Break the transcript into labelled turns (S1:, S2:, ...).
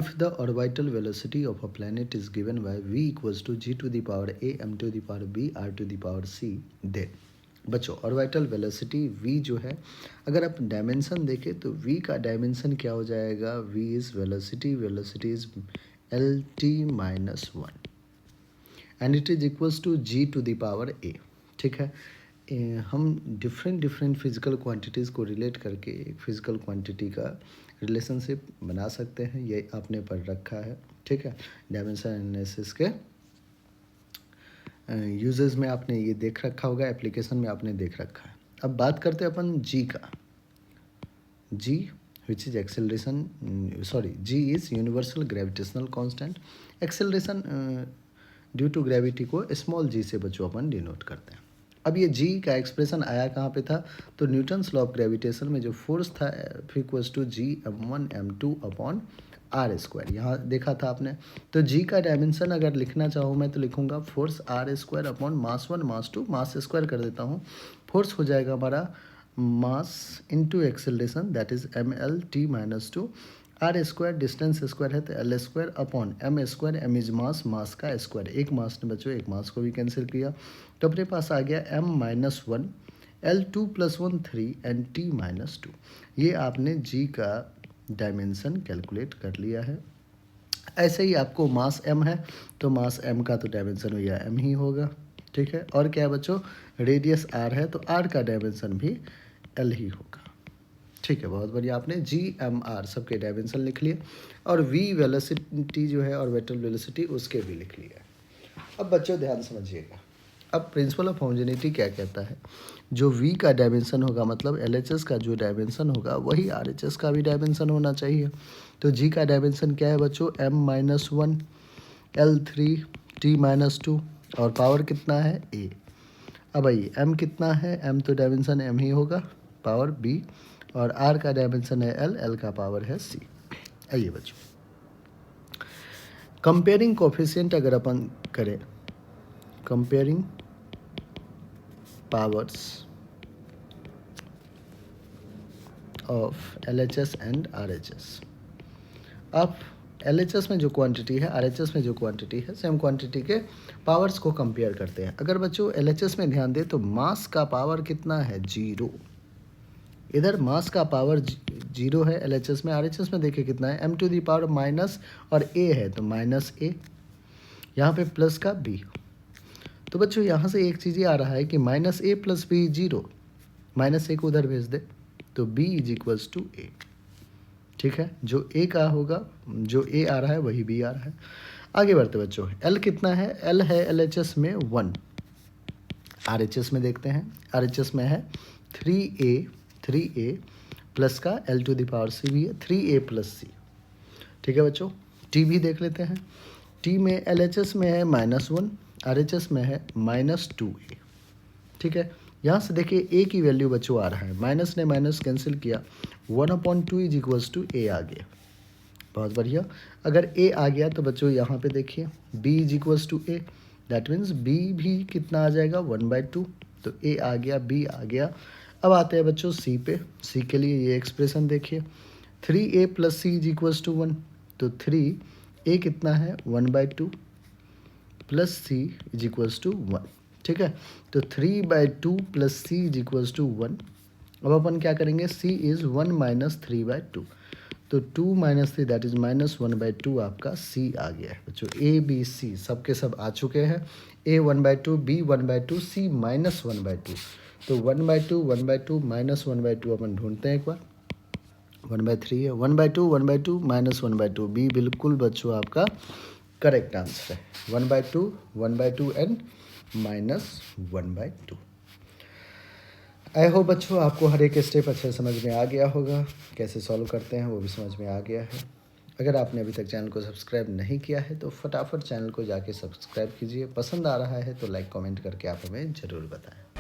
S1: if the orbital velocity of a planet is given by v equals to g to the power a m to the power b r to the power c, then बच्चों orbital velocity v जो है, अगर आप dimension देखें तो v का dimension क्या हो जाएगा, v is velocity, velocity is L T minus one and it is equals to g to the power a। ठीक है, हम डिफरेंट फिजिकल क्वांटिटीज़ को रिलेट करके एक फिजिकल क्वांटिटी का रिलेशनशिप बना सकते हैं, ये आपने पढ़ रखा है। ठीक है, डायमेंशन एनालिसिस के यूजेस में आपने ये देख रखा होगा, एप्लीकेशन में आपने देख रखा है। अब बात करते हैं अपन जी का। G which is acceleration, G is universal gravitational constant. Acceleration due to gravity को स्मॉल जी से बच्चों अपन डिनोट करते हैं। अब ये जी का एक्सप्रेशन आया कहाँ पे था, तो न्यूटन्स लॉ ऑफ ग्रेविटेशन में जो फोर्स था F equals to G m1 m2 upon R square, यहाँ देखा था आपने। तो जी का डायमेंशन अगर लिखना चाहूँ मैं तो लिखूँगा force R square upon mass 1 mass 2, mass square कर देता हूँ। फोर्स हो जाएगा हमारा mass into acceleration that is M L T minus two, R square distance square है तो L square upon M square, M is mass, mass का square, एक मास ने बच्चों एक मास को भी कैंसिल किया तो अपने पास आ गया M minus one, L two plus one three and T minus two. ये आपने जी का डायमेंशन कैलकुलेट कर लिया है। ऐसे ही आपको मास एम है तो मास एम का तो डायमेंशन भैया एम ही होगा। ठीक है, और क्या है बच्चों, रेडियस आर है तो आर का डायमेंशन भी एल ही होगा। ठीक है, बहुत बढ़िया, आपने जी एम आर सबके डायमेंशन लिख लिए और वी वेलोसिटी जो है ऑर्बिटल वेलोसिटी उसके भी लिख लिया। अब बच्चों ध्यान समझिएगा, अब प्रिंसिपल ऑफ होमोजेनिटी क्या कहता है, जो v का डायमेंशन होगा मतलब LHS का जो डायमेंशन होगा वही RHS का भी डायमेंशन होना चाहिए। तो g का डायमेंशन क्या है बच्चों, m minus one, L three, T minus to और पावर कितना है a। अब आइए m कितना है, m तो डायमेंशन m ही होगा, पावर b, और r का डायमेंशन है l का पावर है c। आइए बच्चों कंपेयरिंग कोफिशिएंट अगर अपन करें, comparing powers of LHS and RHS। अब LHS में जो क्वांटिटी है, RHS में जो क्वांटिटी है, सेम क्वांटिटी के पावर्स को कंपेयर करते हैं। अगर बच्चों LHS में ध्यान दें तो मास का पावर कितना है, जीरो। इधर मास का पावर जीरो है LHS में, RHS में देखिए कितना है, m to the power minus और a है तो माइनस a, यहाँ पे प्लस का b। तो बच्चों यहाँ से एक चीज़ ये आ रहा है कि माइनस ए प्लस बी जीरो, माइनस ए को उधर भेज दे तो b इज इक्वल्स टू ए। ठीक है, जो a का होगा, जो a आ रहा है वही b आ रहा है। आगे बढ़ते बच्चों, l कितना है, l है LHS में 1, RHS में देखते हैं, RHS में है 3a प्लस का l to the power c भी है 3a प्लस c। ठीक है बच्चों, t भी देख लेते हैं, t में LHS में है माइनस वन, RHS में है माइनस टू ए। ठीक है, यहाँ से देखिए a की वैल्यू बच्चों आ रहा है, माइनस ने माइनस कैंसिल किया, 1/2 इज इक्वल्स टू a आ गया। बहुत बढ़िया, अगर a आ गया तो बच्चों यहाँ पे देखिए b is equals to a, that means b भी कितना आ जाएगा 1/2, तो a आ गया, b आ गया। अब आते हैं बच्चों c पे, c के लिए ये एक्सप्रेशन देखिए 3a plus c is equals to 1, तो 3a कितना है 1/2 plus c is equals to 1। ठीक है, तो 3/2 plus c is equals to 1। अब अपन क्या करेंगे, c इज़ 1 माइनस 3/2, तो 2 माइनस 3 दैट इज माइनस 1/2 आपका c आ गया है बच्चों। a b c सब के सब आ चुके हैं, a 1/2, b 1/2, c माइनस 1/2, तो 1/2 1/2 माइनस 1/2 अपन ढूंढते हैं एक बार, 1/3 है, 1/2 1/2 माइनस 1/2, b बिल्कुल बच्चों आपका करेक्ट आंसर है, 1/2 1/2 एंड माइनस 1/2। आई होप बच्चों आपको हर एक स्टेप अच्छे समझ में आ गया होगा, कैसे सॉल्व करते हैं वो भी समझ में आ गया है। अगर आपने अभी तक चैनल को सब्सक्राइब नहीं किया है तो फटाफट चैनल को जाके सब्सक्राइब कीजिए, पसंद आ रहा है तो लाइक कमेंट करके आप हमें ज़रूर बताएं।